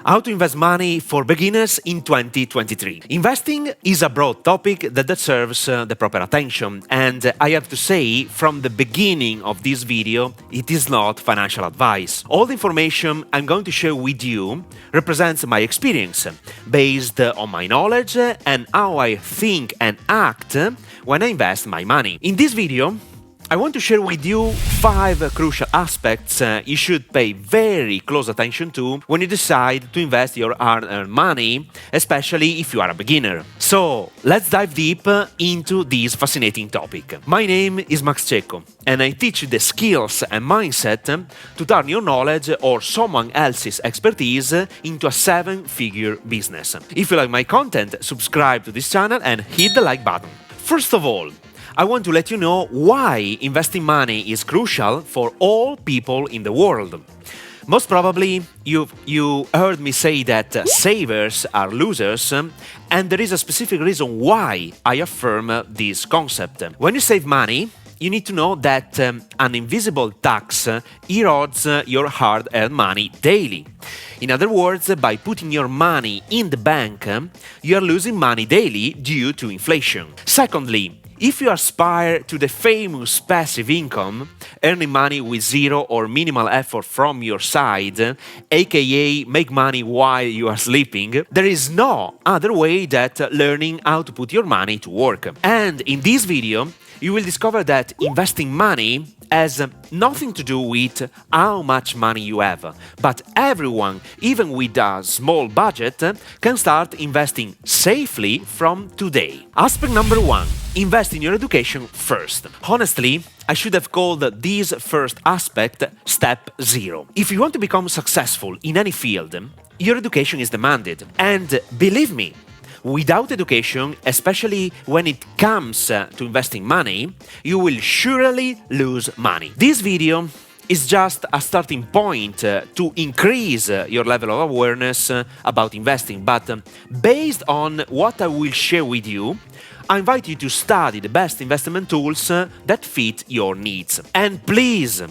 How to invest money for beginners in 2023. Investing is a broad topic that deserves the proper attention, and I have to say from the beginning of this video, it is not financial advice. All the information I'm going to share with you represents my experience, based on my knowledge and how I think and act when I invest my money. In this video, I want to share with you 5 crucial aspects you should pay very close attention to when you decide to invest your hard-earned money, especially if you are a beginner. So, let's dive deep into this fascinating topic. My name is Cecco, and I teach you the skills and mindset to turn your knowledge or someone else's expertise into a 7-figure business. If you like my content, subscribe to this channel and hit the like button. First of all, I want to let you know why investing money is crucial for all people in the world. Most probably, you heard me say that savers are losers, and there is a specific reason why I affirm this concept. When you save money, you need to know that an invisible tax erodes your hard-earned money daily. In other words, by putting your money in the bank, you are losing money daily due to inflation. Secondly, if you aspire to the famous passive income, earning money with zero or minimal effort from your side, aka make money while you are sleeping, there is no other way than learning how to put your money to work. And in this video, you will discover that investing money has nothing to do with how much money you have, but everyone, even with a small budget, can start investing safely from today. Aspect number 1. Invest in your education first. Honestly, I should have called this first aspect Step 0. If you want to become successful in any field, your education is demanded. And believe me, without education, especially when it comes to investing money, you will surely lose money. This video is just a starting point to increase your level of awareness about investing, but based on what I will share with you, I invite you to study the best investment tools that fit your needs. And please,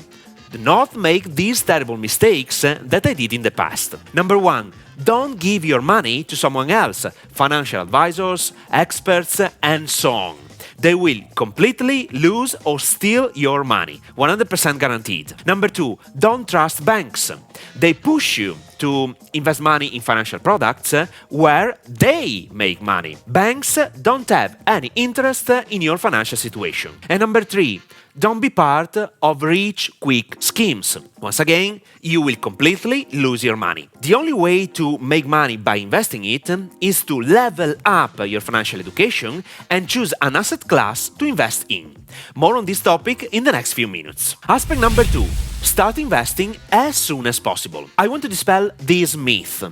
do not make these terrible mistakes that I did in the past. Number 1. Don't give your money to someone else, financial advisors, experts, and so on. They will completely lose or steal your money, 100% guaranteed. Number 2, don't trust banks. They push you to invest money in financial products where they make money. Banks don't have any interest in your financial situation. And number 3, don't be part of rich, quick schemes. Once again, you will completely lose your money. The only way to make money by investing it is to level up your financial education and choose an asset class to invest in. More on this topic in the next few minutes. Aspect number 2. Start investing as soon as possible. I want to dispel this myth.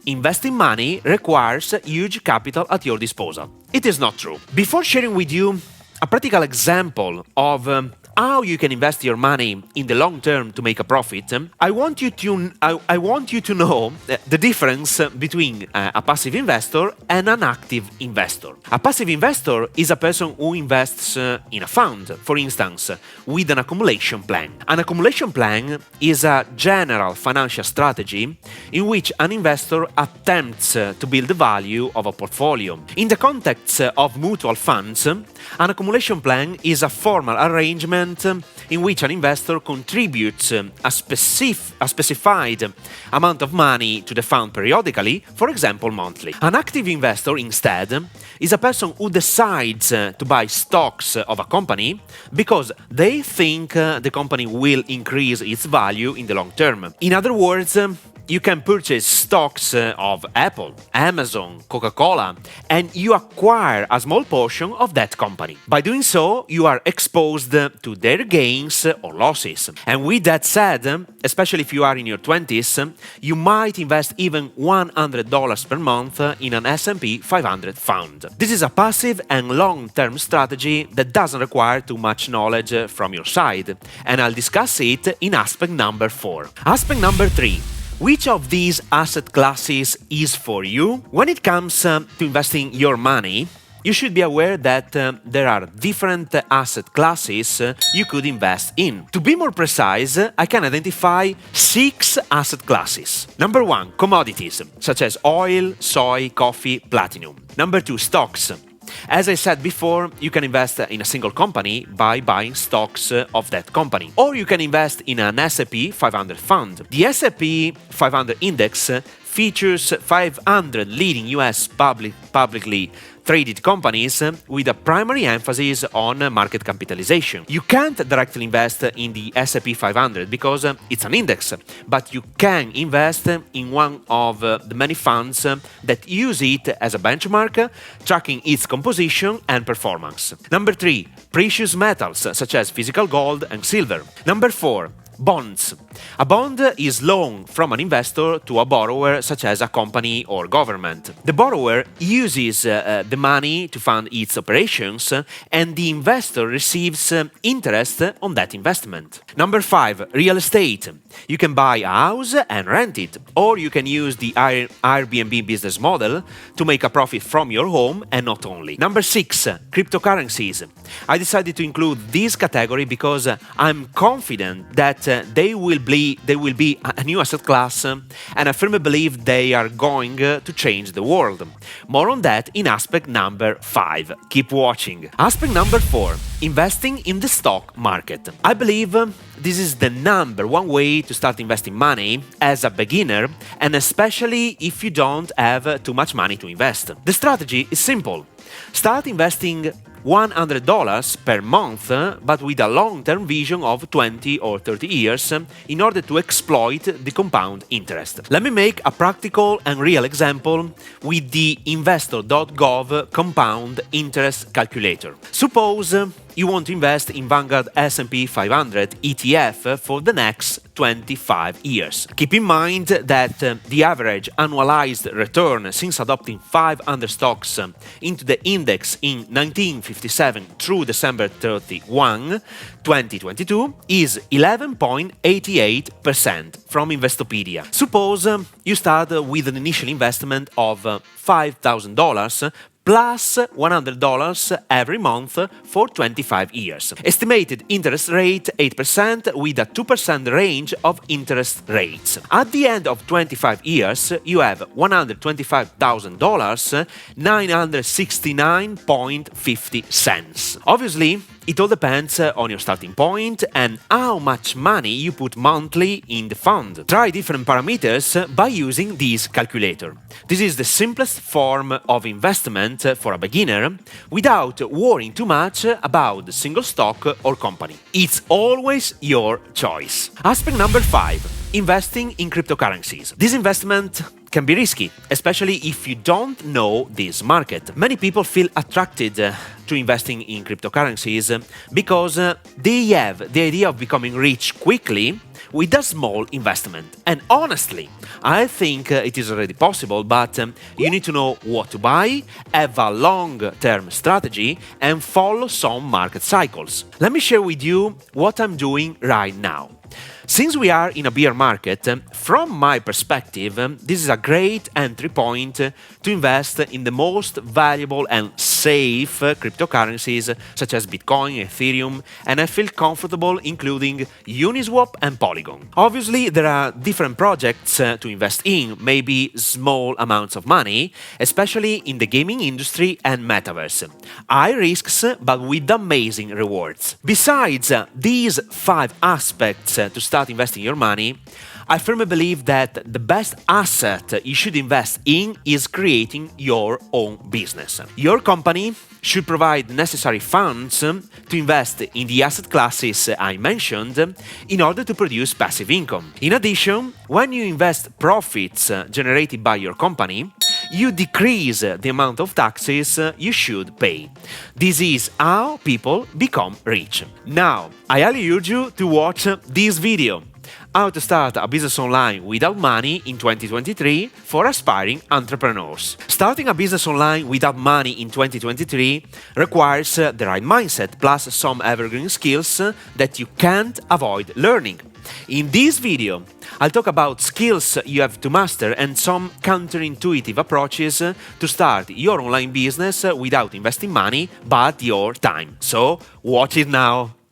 Investing money requires huge capital at your disposal. It is not true. Before sharing with you a practical example of how you can invest your money in the long term to make a profit, I want you to know the difference between a passive investor and an active investor. A passive investor is a person who invests in a fund, for instance, with an accumulation plan. An accumulation plan is a general financial strategy in which an investor attempts to build the value of a portfolio. In the context of mutual funds, an accumulation plan is a formal arrangement in which an investor contributes a specified amount of money to the fund periodically, for example monthly. An active investor, instead, is a person who decides to buy stocks of a company because they think the company will increase its value in the long term. In other words, you can purchase stocks of Apple, Amazon, Coca-Cola, and you acquire a small portion of that company. By doing so, you are exposed to their gains or losses. And with that said, especially if you are in your 20s, you might invest even $100 per month in an S&P 500 fund. This is a passive and long-term strategy that doesn't require too much knowledge from your side, and I'll discuss it in aspect number 4. Aspect number 3. Which of these asset classes is for you? When it comes to investing your money, you should be aware that there are different asset classes you could invest in. To be more precise, I can identify 6 asset classes. Number 1, commodities, such as oil, soy, coffee, platinum. Number 2, stocks. As I said before, you can invest in a single company by buying stocks of that company. Or you can invest in an S&P 500 fund. The S&P 500 index features 500 leading US publicly traded companies with a primary emphasis on market capitalization. You can't directly invest in the S&P 500 because it's an index, but you can invest in one of the many funds that use it as a benchmark, tracking its composition and performance. Number 3, precious metals such as physical gold and silver. Number 4, bonds. A bond is loan from an investor to a borrower, such as a company or government. The borrower uses the money to fund its operations, and the investor receives interest on that investment. Number 5, real estate. You can buy a house and rent it, or you can use the Airbnb business model to make a profit from your home and not only. Number 6, cryptocurrencies. I decided to include this category because I'm confident that they will be a new asset class, and I firmly believe they are going to change the world. More on that in aspect number 5. Keep watching. Aspect number 4, investing in the stock market. I believe this is the number 1 way to start investing money as a beginner, and especially if you don't have too much money to invest. The strategy is simple. Start investing $100 per month, but with a long-term vision of 20 or 30 years in order to exploit the compound interest. Let me make a practical and real example with the investor.gov compound interest calculator. Suppose you want to invest in Vanguard S&P 500 ETF for the next 25 years. Keep in mind that the average annualized return since adopting 500 stocks into the index in 1957 through December 31, 2022 is 11.88% from Investopedia. Suppose you start with an initial investment of $5,000 plus $100 every month for 25 years. Estimated interest rate 8% with a 2% range of interest rates. At the end of 25 years, you have $125,000, 969.50 cents. Obviously, it all depends on your starting point and how much money you put monthly in the fund. Try different parameters by using this calculator. This is the simplest form of investment for a beginner without worrying too much about the single stock or company. It's always your choice. Aspect number 5. Investing in cryptocurrencies. This investment can be risky, especially if you don't know this market. Many people feel attracted to investing in cryptocurrencies because they have the idea of becoming rich quickly with a small investment. And honestly, I think it is already possible, but you need to know what to buy, have a long-term strategy, and follow some market cycles. Let me share with you what I'm doing right now. Since we are in a bear market, from my perspective, this is a great entry point to invest in the most valuable and safe cryptocurrencies such as Bitcoin, Ethereum, and I feel comfortable including Uniswap and Polygon. Obviously, there are different projects to invest in, maybe small amounts of money, especially in the gaming industry and metaverse. High risks, but with amazing rewards. Besides these 5 aspects to start investing your money, I firmly believe that the best asset you should invest in is creating your own business. Your company should provide the necessary funds to invest in the asset classes I mentioned in order to produce passive income. In addition, when you invest profits generated by your company, you decrease the amount of taxes you should pay. This is how people become rich. Now, I highly urge you to watch this video. How to start a business online without money in 2023 for aspiring entrepreneurs. Starting a business online without money in 2023 requires the right mindset plus some evergreen skills that you can't avoid learning. In this video, I'll talk about skills you have to master and some counterintuitive approaches to start your online business without investing money but your time. So, watch it now!